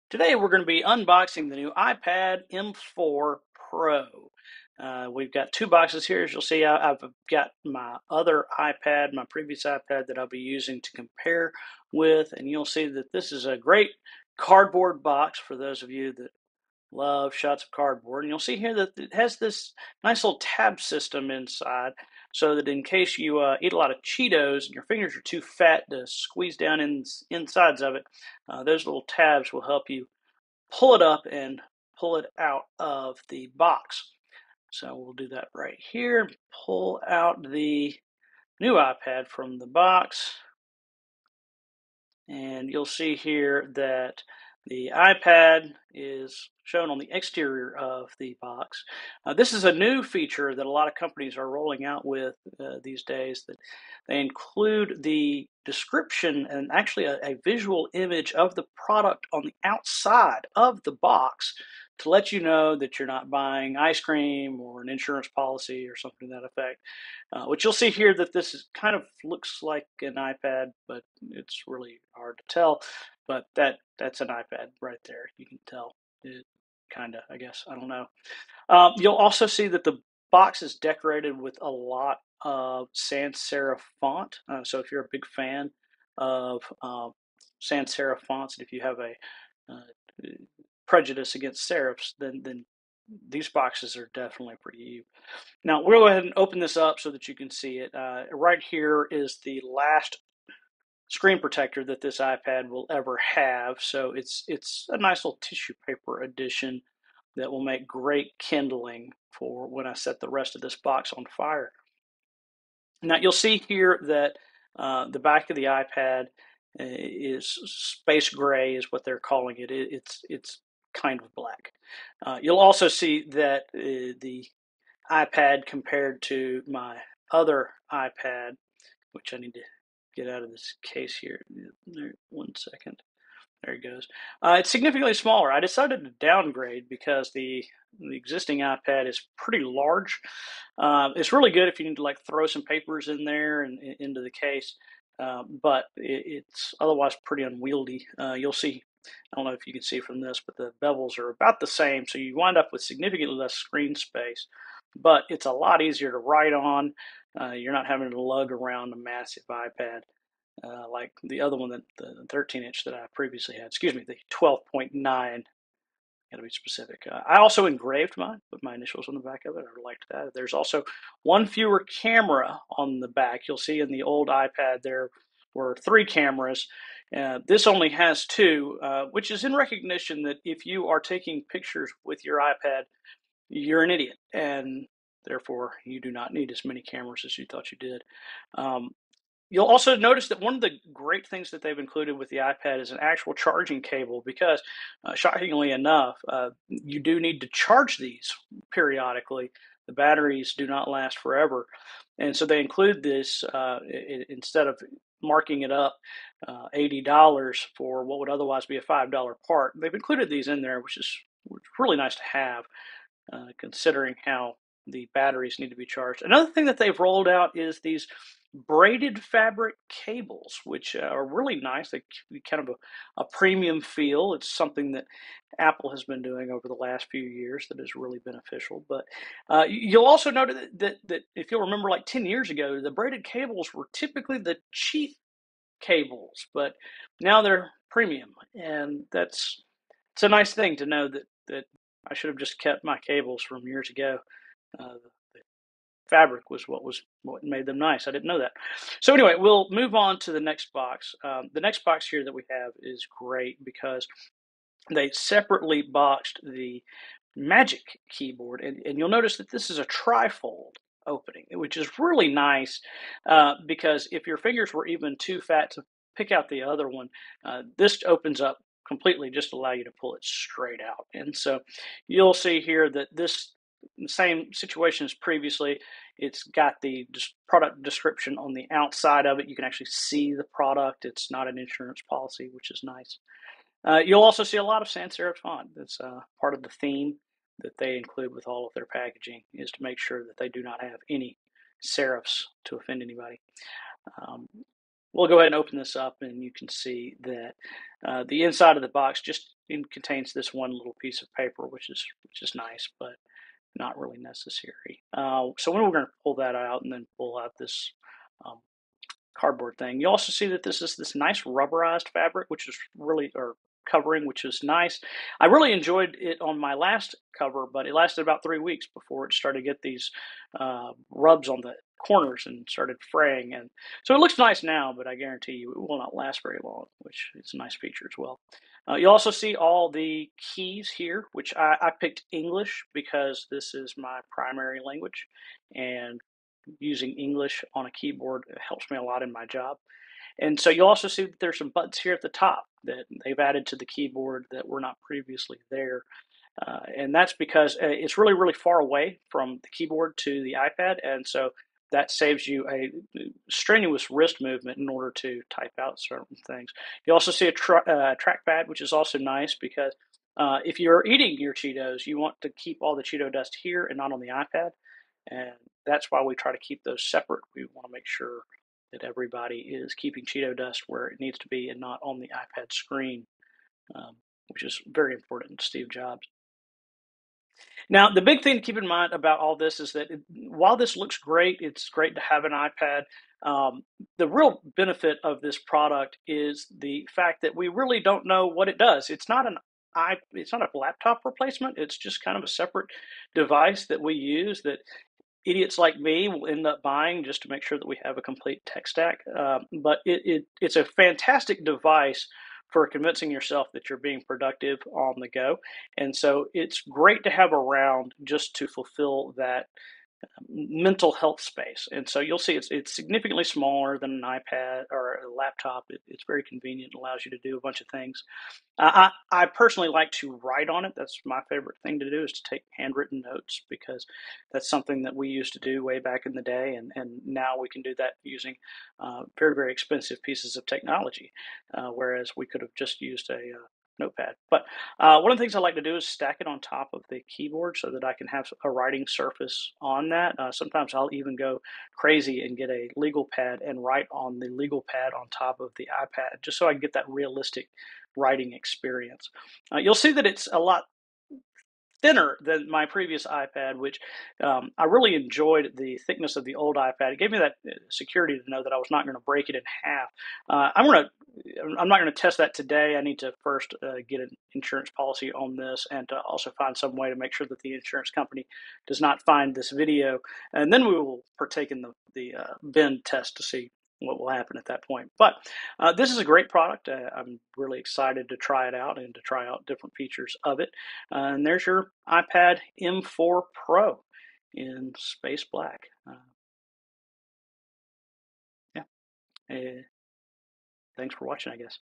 Today we're going to be unboxing the new iPad M4 Pro. We've got two boxes here. As you'll see, I've got my other iPad, my previous iPad that I'll be using to compare with, and you'll see that this is a great cardboard box for those of you that love shots of cardboard. And you'll see here that it has this nice little tab system inside so that in case you eat a lot of Cheetos and your fingers are too fat to squeeze down insides of it, those little tabs will help you pull it up and pull it out of the box. So we'll do that right here. Pull out the new iPad from the box. And you'll see here that the iPad is shown on the exterior of the box. This is a new feature that a lot of companies are rolling out with these days, that they include the description and actually a visual image of the product on the outside of the box to let you know that you're not buying ice cream or an insurance policy or something to that effect. Which you'll see here that this is kind of looks like an iPad, but it's really hard to tell. But that's an iPad right there. You can tell it kind of, I guess. I don't know. You'll also see that the box is decorated with a lot of sans serif font. So if you're a big fan of sans serif fonts, and if you have a prejudice against serifs, then these boxes are definitely for you. Now we'll go ahead and open this up so that you can see it. Right here is the last screen protector that this iPad will ever have. So it's a nice little tissue paper edition that will make great kindling for when I set the rest of this box on fire. Now you'll see here that the back of the iPad is space gray, is what they're calling it. It's kind of black. You'll also see that the iPad compared to my other iPad, which I need to get out of this case here. There, 1 second. There it goes. It's significantly smaller. I decided to downgrade because the existing iPad is pretty large. It's really good if you need to like throw some papers in there and into the case, but it's otherwise pretty unwieldy. You'll see. I don't know if you can see from this, but the bevels are about the same, so you wind up with significantly less screen space. But it's a lot easier to write on. You're not having to lug around a massive iPad like the other one, that the 13-inch that I previously had. Excuse me, the 12.9. Got to be specific. I also engraved mine, put my initials on the back of it. I liked that. There's also one fewer camera on the back. You'll see in the old iPad there were 3 cameras. This only has 2, which is in recognition that if you are taking pictures with your iPad, you're an idiot, and therefore you do not need as many cameras as you thought you did. You'll also notice that one of the great things that they've included with the iPad is an actual charging cable because, shockingly enough, you do need to charge these periodically. The batteries do not last forever. And so they include this instead of marking it up $80 for what would otherwise be a $5 part. They've included these in there, which is really nice to have, considering how the batteries need to be charged. Another thing that they've rolled out is these braided fabric cables, which are really nice. They give kind of a premium feel. It's something that Apple has been doing over the last few years that is really beneficial. But you'll also note that if you'll remember, like 10 years ago, the braided cables were typically the cheap cables, but now they're premium, and it's a nice thing to know that I should have just kept my cables from years ago. The fabric was what made them nice. I didn't know that. So anyway, we'll move on to the next box. The next box here that we have is great because they separately boxed the Magic Keyboard, and you'll notice that this is a trifold opening, which is really nice because if your fingers were even too fat to pick out the other one, this opens up completely, just allow you to pull it straight out. And so you'll see here that this same situation as previously. It's got the product description on the outside of it. You can actually see the product. It's not an insurance policy, which is nice. You'll also see a lot of sans serif font. That's part of the theme that they include with all of their packaging, is to make sure that they do not have any serifs to offend anybody. We'll go ahead and open this up, and you can see that The inside of the box just contains this one little piece of paper, which is nice, but not really necessary. So when we're going to pull that out and then pull out this um, cardboard thing. You also see that this is this nice rubberized fabric, which is really, or covering, which is nice. I really enjoyed it on my last cover, but it lasted about 3 weeks before it started to get these rubs on the corners and started fraying. And so it looks nice now, but I guarantee you it will not last very long, which is a nice feature as well. You also see all the keys here, which I picked English because this is my primary language, and using English on a keyboard helps me a lot in my job. And so you'll also see that there's some buttons here at the top that they've added to the keyboard that were not previously there. And that's because it's really, really far away from the keyboard to the iPad. And so that saves you a strenuous wrist movement in order to type out certain things. You also see a trackpad, which is also nice because if you're eating your Cheetos, you want to keep all the Cheeto dust here and not on the iPad. And that's why we try to keep those separate. We want to make sure that everybody is keeping Cheeto dust where it needs to be and not on the iPad screen, which is very important to Steve Jobs. Now, the big thing to keep in mind about all this is that while this looks great, it's great to have an iPad. Um, the real benefit of this product is the fact that we really don't know what it does. It's not a laptop replacement. It's just kind of a separate device that we use that idiots like me will end up buying just to make sure that we have a complete tech stack. But it's a fantastic device for convincing yourself that you're being productive on the go. And so it's great to have around just to fulfill that mental health space. And so you'll see it's significantly smaller than an iPad or a laptop. It's very convenient, allows you to do a bunch of things. I personally like to write on it. That's my favorite thing to do, is to take handwritten notes, because that's something that we used to do way back in the day, and now we can do that using very, very expensive pieces of technology, whereas we could have just used a notepad. But one of the things I like to do is stack it on top of the keyboard so that I can have a writing surface on that. Sometimes I'll even go crazy and get a legal pad and write on the legal pad on top of the iPad, just so I can get that realistic writing experience. You'll see that it's a lot thinner than my previous iPad, which I really enjoyed the thickness of the old iPad. It gave me that security to know that I was not going to break it in half. I'm not going to test that today. I need to first get an insurance policy on this, and to also find some way to make sure that the insurance company does not find this video, and then we will partake in the bend test to see what will happen at that point. But this is a great product. I'm really excited to try it out and to try out different features of it. And there's your iPad M4 Pro in space black. Yeah. Uh, Thanks for watching, I guess.